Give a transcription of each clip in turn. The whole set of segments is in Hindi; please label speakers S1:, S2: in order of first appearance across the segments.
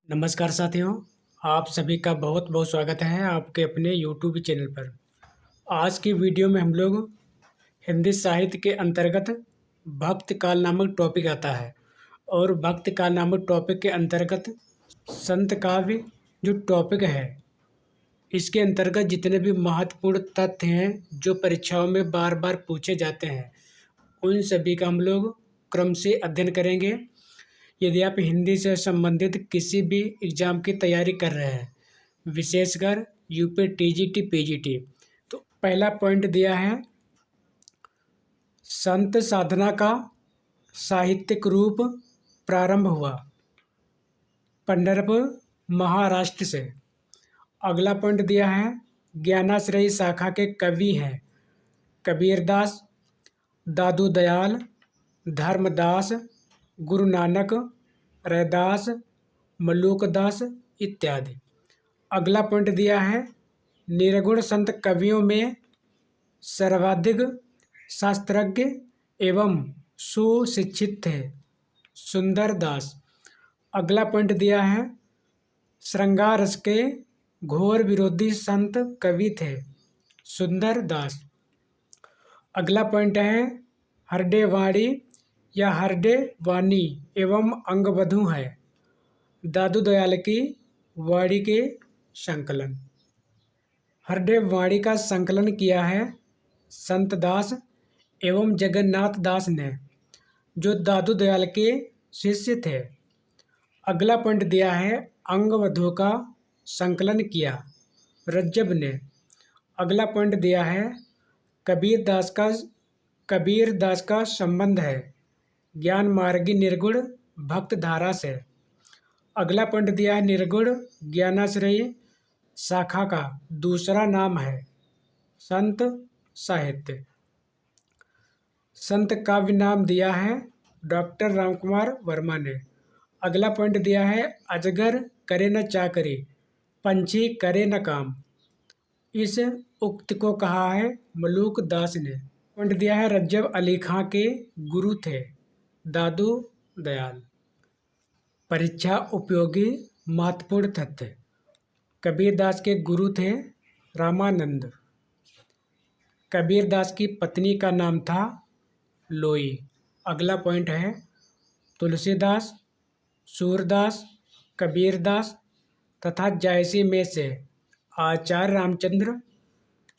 S1: नमस्कार साथियों, आप सभी का बहुत बहुत स्वागत है आपके अपने यूट्यूब चैनल पर। आज की वीडियो में हम लोग हिंदी साहित्य के अंतर्गत भक्त काल नामक टॉपिक आता है और भक्त काल नामक टॉपिक के अंतर्गत संत काव्य जो टॉपिक है, इसके अंतर्गत जितने भी महत्वपूर्ण तथ्य हैं जो परीक्षाओं में बार बार पूछे जाते हैं, उन सभी का हम लोग क्रम से अध्ययन करेंगे। यदि आप हिंदी से संबंधित किसी भी एग्ज़ाम की तैयारी कर रहे हैं, विशेषकर यूपी टीजीटी पीजीटी, तो पहला पॉइंट दिया है संत साधना का साहित्यिक रूप प्रारंभ हुआ पंढरपुर महाराष्ट्र से। अगला पॉइंट दिया है ज्ञानाश्रयी शाखा के कवि हैं कबीरदास, दादू दयाल, धर्मदास, गुरु नानक, रैदास, मलूकदास इत्यादि। अगला पॉइंट दिया है निर्गुण संत कवियों में सर्वाधिक शास्त्रज्ञ एवं सुशिक्षित थे सुंदर दास। अगला पॉइंट दिया है श्रृंगार रस के घोर विरोधी संत कवि थे सुंदर दास। अगला पॉइंट है हरडे वाणी या हरडे वाणी एवं अंगबधू है दादू दयाल की वाणी के संकलन। हरडे वाणी का संकलन किया है संत दास एवं जगन्नाथ दास ने, जो दादू दयाल के शिष्य थे। अगला पॉइंट दिया है अंगबधू का संकलन किया रज्जब ने। अगला पॉइंट दिया है कबीर दास का संबंध है ज्ञान मार्गी निर्गुण भक्त धारा से। अगला पॉइंट दिया है निर्गुण ज्ञानाश्रयी शाखा का दूसरा नाम है संत साहित्य। संत काव्य नाम दिया है डॉक्टर रामकुमार वर्मा ने। अगला पॉइंट दिया है अजगर करे न चाकरी, पंछी करे न काम। इस उक्ति को कहा है मलूक दास ने। पॉइंट दिया है रज्जब अली खां के गुरु थे दादू दयाल। परीक्षा उपयोगी महत्वपूर्ण तथ्य। कबीरदास के गुरु थे रामानंद। कबीरदास की पत्नी का नाम था लोई। अगला पॉइंट है तुलसीदास, सूरदास, कबीरदास तथा जायसी में से आचार्य रामचंद्र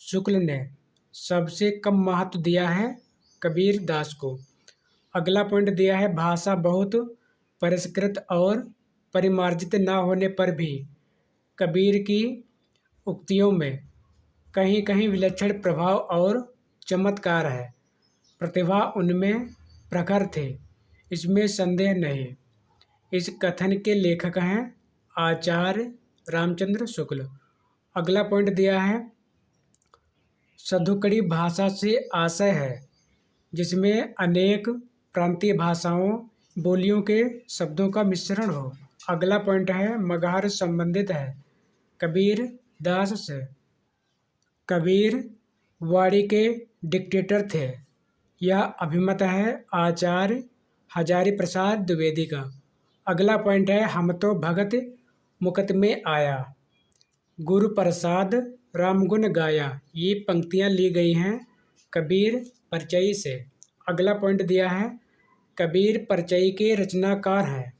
S1: शुक्ल ने सबसे कम महत्व दिया है कबीरदास को। अगला पॉइंट दिया है भाषा बहुत परिष्कृत और परिमार्जित न होने पर भी कबीर की उक्तियों में कहीं कहीं विलक्षण प्रभाव और चमत्कार है। प्रतिभा उनमें प्रखर थे, इसमें संदेह नहीं। इस कथन के लेखक हैं आचार्य रामचंद्र शुक्ल। अगला पॉइंट दिया है सधुकड़ी भाषा से आशय है जिसमें अनेक प्रांतीय भाषाओं बोलियों के शब्दों का मिश्रण हो। अगला पॉइंट है मगहर संबंधित है कबीर दास से। कबीर वाणी के डिक्टेटर थे, यह अभिमत है आचार्य हजारी प्रसाद द्विवेदी का। अगला पॉइंट है हम तो भगत मुकत में आया, गुरु प्रसाद रामगुण गाया। ये पंक्तियाँ ली गई हैं कबीर परचई से। अगला पॉइंट दिया है कबीर परचई के रचनाकार हैं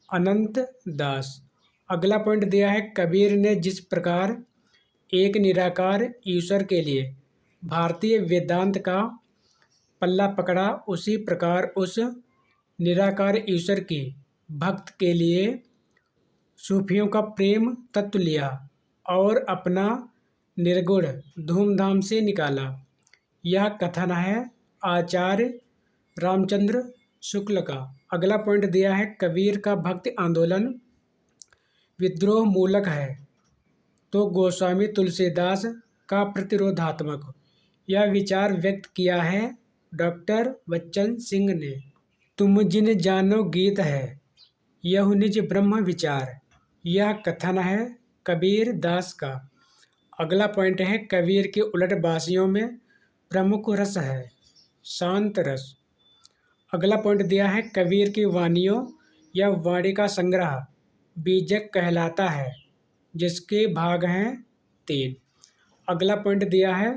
S1: अनंत दास। अगला पॉइंट दिया है कबीर ने जिस प्रकार एक निराकार ईश्वर के लिए भारतीय वेदांत का पल्ला पकड़ा, उसी प्रकार उस निराकार ईश्वर की भक्त के लिए सूफियों का प्रेम तत्व लिया और अपना निर्गुण धूमधाम से निकाला। यह कथन है आचार्य रामचंद्र शुक्ल का। अगला पॉइंट दिया है कबीर का भक्ति आंदोलन विद्रोह मूलक है तो गोस्वामी तुलसीदास का प्रतिरोधात्मक। यह विचार व्यक्त किया है डॉक्टर बच्चन सिंह ने। तुम जिन जानो गीत है यह निज ब्रह्म विचार। यह कथन है कबीर दास का। अगला पॉइंट है कबीर के उलट बासियों में प्रमुख रस है शांत रस। अगला पॉइंट दिया है कबीर की वाणियों या वाणी का संग्रह बीजक कहलाता है, जिसके भाग हैं 3। अगला पॉइंट दिया है,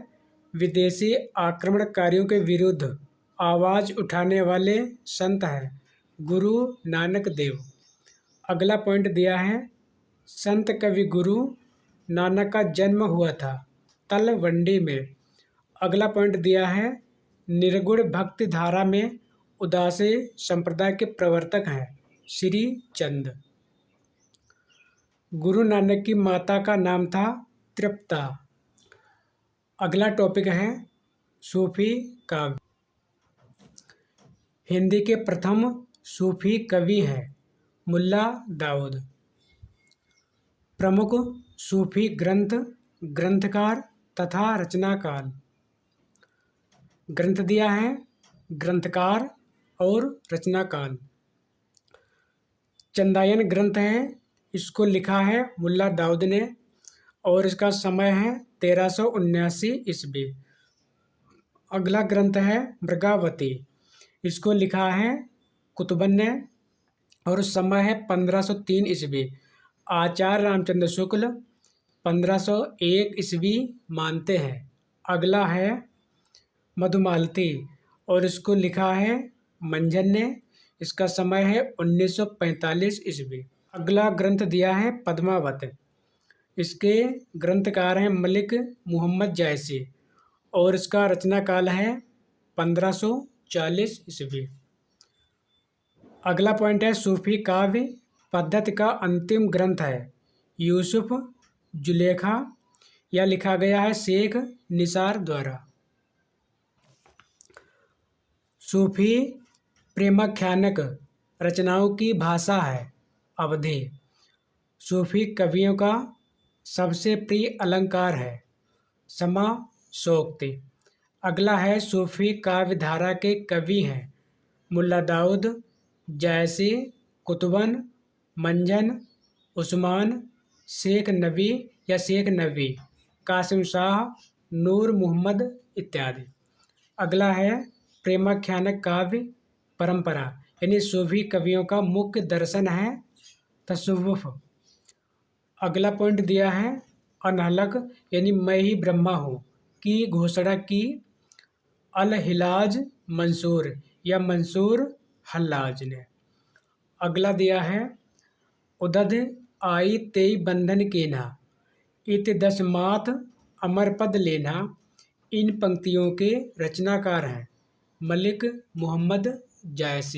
S1: विदेशी आक्रमणकारियों के विरुद्ध आवाज़ उठाने वाले संत हैं गुरु नानक देव। अगला पॉइंट दिया है, संत कवि गुरु नानक का जन्म हुआ था तलवंडी में। अगला पॉइंट दिया है, निर्गुण भक्ति धारा में उदासी संप्रदाय के प्रवर्तक हैं श्री चंद। गुरु नानक की माता का नाम था तृप्ता। अगला टॉपिक है सूफी काव्य। हिंदी के प्रथम सूफी कवि हैं मुल्ला दाऊद। प्रमुख सूफी ग्रंथ, ग्रंथकार तथा रचनाकाल। ग्रंथ दिया है, ग्रंथकार और रचनाकाल। चंदायन ग्रंथ है, इसको लिखा है मुल्ला दाऊद ने और इसका समय है 1379 ईस्वी। अगला ग्रंथ है मृगावती, इसको लिखा है कुतुबन ने और समय है 1503 ईस्वी। आचार्य रामचंद्र शुक्ल 1501 ईस्वी मानते हैं। अगला है मधुमालती और इसको लिखा है मंझन ने, इसका समय है 1945 ईस्वी। अगला ग्रंथ दिया है पद्मावत, इसके ग्रंथकार हैं मलिक मोहम्मद जायसी और इसका रचना काल है 1540 ईस्वी। अगला पॉइंट है सूफी काव्य पद्धति का अंतिम ग्रंथ है यूसुफ जुलेखा, यह लिखा गया है शेख निसार द्वारा। सूफी प्रेमाख्यानक रचनाओं की भाषा है अवधी। सूफी कवियों का सबसे प्रिय अलंकार है समासोक्ति। अगला है सूफी काव्य धारा के कवि हैं मुल्ला दाऊद, जायसी, कुतुबन, मंझन, उस्मान, शेख नबी या शेख नबी, कासिम शाह, नूर मोहम्मद इत्यादि। अगला है प्रेमाख्यानक काव्य परंपरा, यानी सूफी कवियों का मुख्य दर्शन है तसव्वुफ। अगला पॉइंट दिया है अनहलक, यानी मैं ही ब्रह्मा हूँ की घोषणा की अल हिलाज मंसूर या मंसूर हल्लाज ने। अगला दिया है उदध आई तेई बंधन केना इत दस मात अमर पद लेना। इन पंक्तियों के रचनाकार हैं मलिक मोहम्मद जायसी।